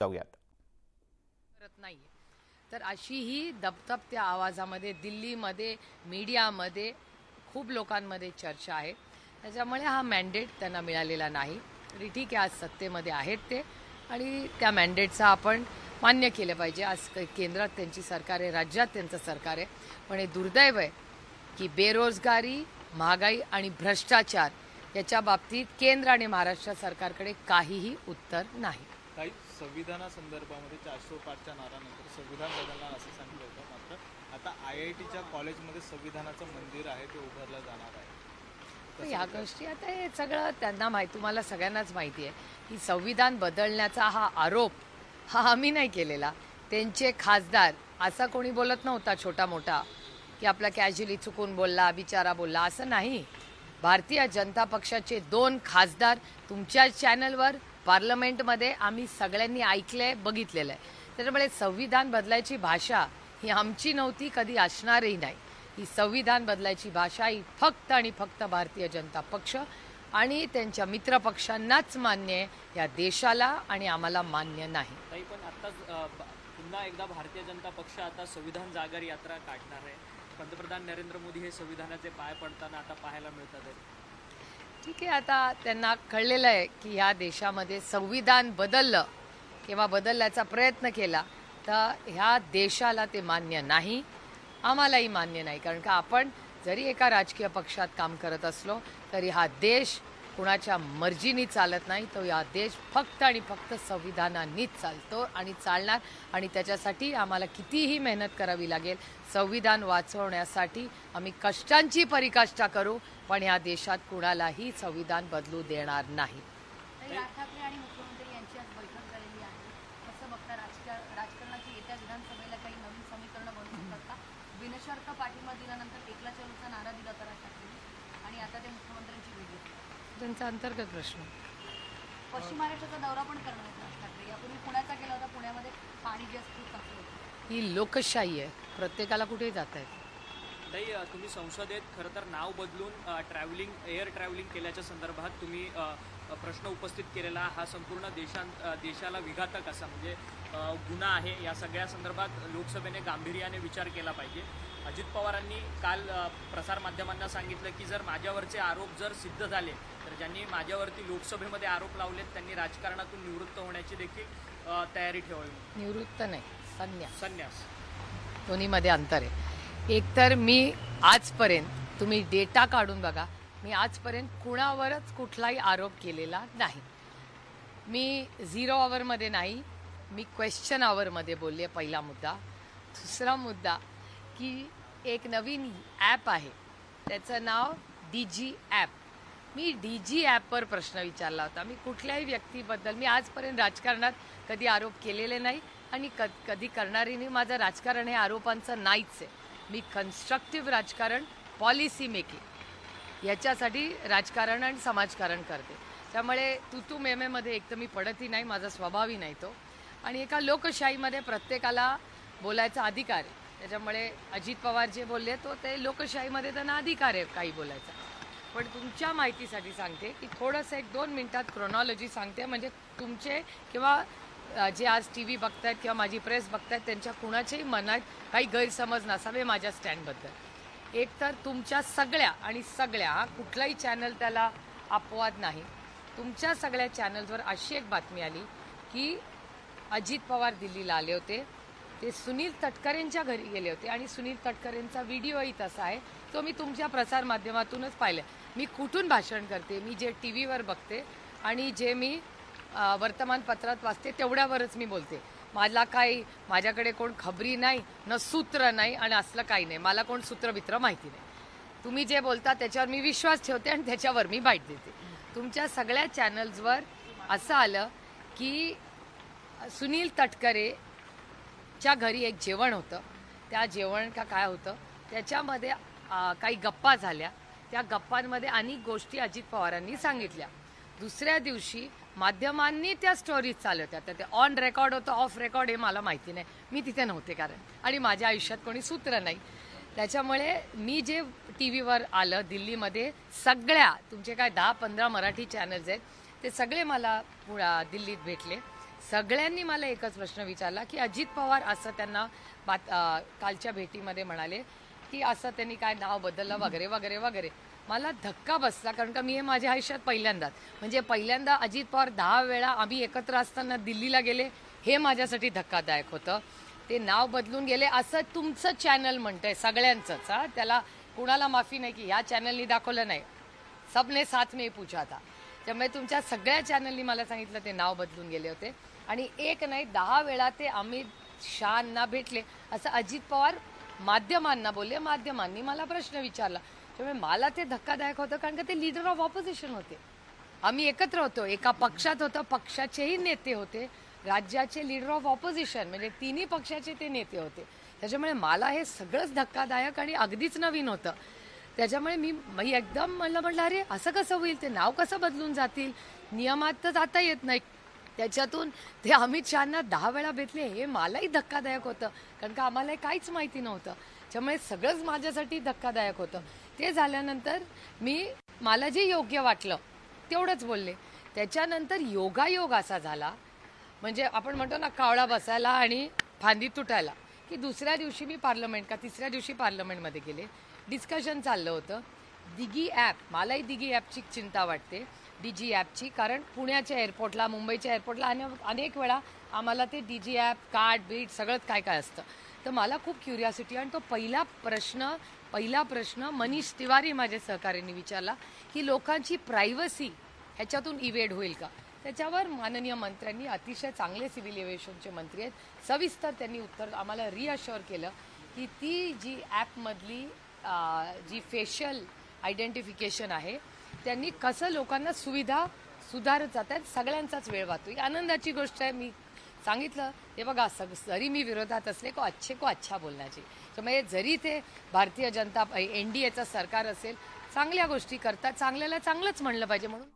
जाऊयात. करत नाहीये तर अशी ही दबदबत्या आवाजामध्ये दिल्लीमध्ये मीडियामध्ये खूप लोकांमध्ये चर्चा आहे. त्याच्यामुळे हा मॅन्डेट त्यांना मिळालेला नाही. तरी ठीक आहे, आज सत्तेमध्ये आहेत ते आणि त्या मॅन्डेटचा आपण मान्य केलं पाहिजे. आज केंद्रात त्यांची सरकार आहे, राज्यात त्यांचं सरकार आहे. पण हे दुर्दैव आहे की बेरोजगारी, महागाई आणि भ्रष्टाचार याच्या बाबतीत केंद्र आणि महाराष्ट्र सरकारकडे काहीही उत्तर नाही. काही संविधानासंदर्भामध्ये 405च्या नारानंतर संविधान बदलणार असं सांगितलं होतं. मात्र आता IITच्या कॉलेजमध्ये संविधानाचं मंदिर आहे ते उभारलं जाणार आहे. या गोष्टी आता हे सगळं त्यांना माहिती, तुम्हाला सगळ्यांनाच माहिती आहे की संविधान बदलण्याचा हा आरोप हा आम्ही नाही केलेला. त्यांचे खासदार असा कोणी बोलत नव्हता छोटा मोठा की आपला कॅज्युअली चुकून बोलला, बिचारा बोलला, असं नाही. भारतीय जनता पक्षाचे 2 खासदार तुमच्या चॅनलवर पार्लमेंटमध्ये आम्ही सगळ्यांनी ऐकलंय, बघितलेलं आहे. त्याच्यामुळे संविधान बदलायची भाषा ही आमची नव्हती, कधी असणारही नाही. ही संविधान बदलायची भाषा ही फक्त आणि फक्त भारतीय जनता पक्ष आणि त्यांच्या मित्रपक्षांनाच मान्य आहे, या देशाला आणि आम्हाला मान्य नाही. ताई, पण आत्ताच पुन्हा एकदा भारतीय जनता पक्ष आता संविधान जागर यात्रा काढणार आहे. पंतप्रधान नरेंद्र मोदी हे संविधानाचे पाय पडताना आता पाहायला मिळतात आहे. ठीक आहे, आता त्यांना कळलेलं आहे की ह्या देशामध्ये संविधान बदललं किंवा बदलण्याचा प्रयत्न केला तर ह्या देशाला ते मान्य नाही, आम्हालाही मान्य नाही. कारण का आपण जरी एका राजकीय पक्षात काम करत असलो तरी हा देश कुणाच्या मर्जीनी चालत नाही. तो या देश फक्त आणि फक्त संविधानानेच चालतो आणि चालणार. आणि त्याच्यासाठी आम्हाला कितीही मेहनत करावी लागेल. संविधान वाचवण्यासाठी आम्ही कष्टांची पराकाष्ठा करू, पण या देशात कुणालाही संविधान बदलू देणार नाही. राज ठाकरे आणि मुख्यमंत्री यांची आज बैठक झालेली आहे. कसं बघता राजकारणाची येत्या विधानसभेला काही नवीन समीकरणं बनवू शकतात का? बिनशर्त पाठिंबा दिल्यानंतर एकला चलोचा नारा दिला तर राज ठाकरे आणि आता ते मुख्यमंत्र्यांची भेट घेतली. त्यांचा अंतर्गत प्रश्न. पश्चिम महाराष्ट्राचा दौरा पण करणार आहेत राज ठाकरे. यापूर्वी पुण्याचा केला होता. पुण्यामध्ये पाणी जास्त टाकलं होतं. ही लोकशाही आहे, प्रत्येकाला कुठेही जाता येतं. ताई, तुम्ही संसदेत खरं तर नाव बदलून एअर ट्रॅव्हलिंग केल्याच्या संदर्भात तुम्ही प्रश्न उपस्थित केलेला. हा संपूर्ण देशाला विघातक असा म्हणजे गुन्हा आहे. या सगळ्या संदर्भात लोकसभेने गांभीर्याने विचार केला पाहिजे. अजित पवारांनी काल प्रसारमाध्यमांना सांगितलं की जर माझ्यावरचे आरोप जर सिद्ध झाले तर ज्यांनी माझ्यावरती लोकसभेमध्ये आरोप लावलेत त्यांनी राजकारणातून निवृत्त होण्याची देखील तयारी ठेवावी. निवृत्त नाही, संन्यास. दोन्हीमध्ये अंतर आहे. एकतर मी आजपर्यंत, तुम्ही डेटा काढून बघा, मी आजपर्यंत कुणावरच कुठलाही आरोप केलेला नाही. मी 0 आवरमध्ये नाही, मी क्वेश्चन आवरमध्ये बोलले. पहिला मुद्दा. दुसरा मुद्दा की एक नवीन ॲप आहे, त्याचं नाव DG ॲप. मी DG ॲपवर प्रश्न विचारला होता. मी कुठल्याही व्यक्तीबद्दल, मी आजपर्यंत राजकारणात कधी आरोप केलेले नाही आणि कधी करणारी नाही. माझं राजकारण हे आरोपांचं नाहीच आहे. मी कन्स्ट्रक्टिव्ह राजकारण, पॉलिसी मेकिंग याच्यासाठी राजकारण आणि समाजकारण करते. त्यामुळे तू मेमेमध्ये एक तर मी पडतही नाही, माझा स्वभावही नाही तो. आणि एका लोकशाहीमध्ये प्रत्येकाला बोलायचा अधिकार आहे. त्याच्यामुळे अजित पवार जे बोलले तो ते लोकशाहीमध्ये त्यांना अधिकार आहे काही बोलायचा. पण तुमच्या माहितीसाठी सांगते की थोडंसं 1-2 मिनटात क्रोनॉलॉजी सांगते, म्हणजे तुमचे किंवा जे आज TV बघतायत किंवा माझी प्रेस बघतायत त्यांच्या कुणाच्याही मनात काही गैरसमज नसावे माझ्या स्टँडबद्दल. एक तर तुमच्या सगळ्या कुठलाही चॅनल त्याला अपवाद नाही, तुमच्या सगळ्या चॅनल्सवर अशी एक बातमी आली की अजित पवार दिल्लीला आले होते, ते सुनील तटकरेंच्या घरी गेले होते आणि सुनील तटकरेंचा व्हिडिओही तसा आहे, तो मी तुमच्या प्रसारमाध्यमातूनच पाहिलं. मी कुठून भाषण करते, मी जे TVवर बघते आणि जे मी वर्तमानपत्रात वाचते तेवढ्यावरच मी बोलते. माझ्याकडे कोण खबरी नाही, न सूत्र नाही आणि असलं काही नाही. मला कोण सूत्रबित्र माहिती नाही. तुम्ही जे बोलता त्याच्यावर मी विश्वास ठेवते आणि त्याच्यावर मी बाईट देते. तुमच्या सगळ्या चॅनल्सवर असं आलं की सुनील तटकरेच्या घरी एक जेवण होतं, त्या जेवण का काय होतं त्याच्यामध्ये काही गप्पा झाल्या. त्या गप्पांमध्ये अनेक गोष्टी अजित पवारांनी सांगितल्या. दुसऱ्या दिवशी माध्यमांनी त्या स्टोरीज चालत होत्या. ते ऑन रेकॉर्ड होतं, ऑफ रेकॉर्ड हे मला माहिती नाही, मी तिथे नव्हते कारण, आणि माझ्या आयुष्यात कोणी सूत्र नाही. त्याच्यामुळे मी जे TVवर आलं दिल्लीमध्ये, सगळ्या तुमचे काय 10-15 मराठी चॅनल्स आहेत ते सगळे मला दिल्लीत भेटले. सगळ्यांनी मला एकच प्रश्न विचारला की अजित पवार असं त्यांना कालच्या भेटीमध्ये म्हणाले की असं त्यांनी काय नाव बदललं वगैरे वगैरे वगैरे. मला धक्का बसला, कारण का मी हे माझ्या आयुष्यात पहिल्यांदा अजित पवार 10 वेळा आम्ही एकत्र असताना दिल्लीला गेले, हे माझ्यासाठी धक्कादायक होतं. ते नाव बदलून गेले असं तुमचं चॅनल म्हणतंय सगळ्यांचंच. त्याला कुणाला माफी नाही की ह्या चॅनलनी दाखवलं नाही, सबने साथ में पूछा था. त्यामुळे तुमच्या सगळ्या चॅनलनी मला सांगितलं ते नाव बदलून गेले होते. आणि एक नाही 10 वेळा ते अमित शहांना भेटले असं अजित पवार माध्यमांना बोलले. माध्यमांनी मला प्रश्न विचारला. त्यामुळे मला ते धक्कादायक होतं, कारण का ते लीडर ऑफ ऑपोजिशन होते. आम्ही एकत्र होतो, एका पक्षात होतो, पक्षाचेही नेते होते, राज्याचे लीडर ऑफ ऑपोजिशन म्हणजे तिन्ही पक्षाचे ते नेते होते. त्याच्यामुळे मला हे सगळंच धक्कादायक आणि अगदीच नवीन होतं. त्याच्यामुळे मी एकदम म्हटलं अरे असं कसं होईल, ते नाव कसं बदलून जातील, नियमात तर जाता येत नाही. त्याच्यातून ते अमित शहांना 10 वेळा भेटले हे मलाही धक्कादायक होतं, कारण का आम्हाला काही माहिती नव्हतं. त्यामुळे सगळंच माझ्यासाठी धक्कादायक होतं. ते झाल्यानंतर मला जे योग्य वाटलं तेवढंच बोलले. त्याच्यानंतर योगायोग असा झाला, म्हणजे आपण म्हणतो ना कावळा बसायला आणि फांदी तुटायला, की दुसऱ्या दिवशी मी तिसऱ्या दिवशी पार्लमेंटमध्ये गेले. डिस्कशन चाललं होतं दिगी ॲप. मलाही दिगी ॲपची चिंता वाटते, डीजी ॲपची, कारण पुण्याच्या एअरपोर्टला, मुंबईच्या एअरपोर्टला अनेक वेळा आम्हाला ते डीजी ॲप, कार्ड बीट सगळंच काय काय असतं. तर मला खूप क्युरिओसिटी. आणि तो पहिला प्रश्न मनीष तिवारी माझ्या सहकार्याने विचारला की लोकांची प्रायव्हसी ह्याच्यातून इव्हेड होईल का. त्याच्यावर माननीय मंत्र्यांनी, अतिशय चांगले सिव्हिल एव्हिएशनचे मंत्री आहेत, सविस्तर त्यांनी उत्तर आम्हाला रिअश्युअर केलं की ती जी ॲपमधली जी फेशियल आयडेंटिफिकेशन आहे त्यांनी कसं लोकांना सुविधा सुधारत जातात, सगळ्यांचाच वेळ वाचतो. ही आनंदाची गोष्ट आहे. मी सांगितलं हे बघा, जरी मी विरोधात असले को अच्छा बोलण्याची. त्यामुळे जरी ते भारतीय जनता NDAचं सरकार असेल, चांगल्या गोष्टी करतात, चांगल्याला चांगलंच म्हणलं पाहिजे म्हणून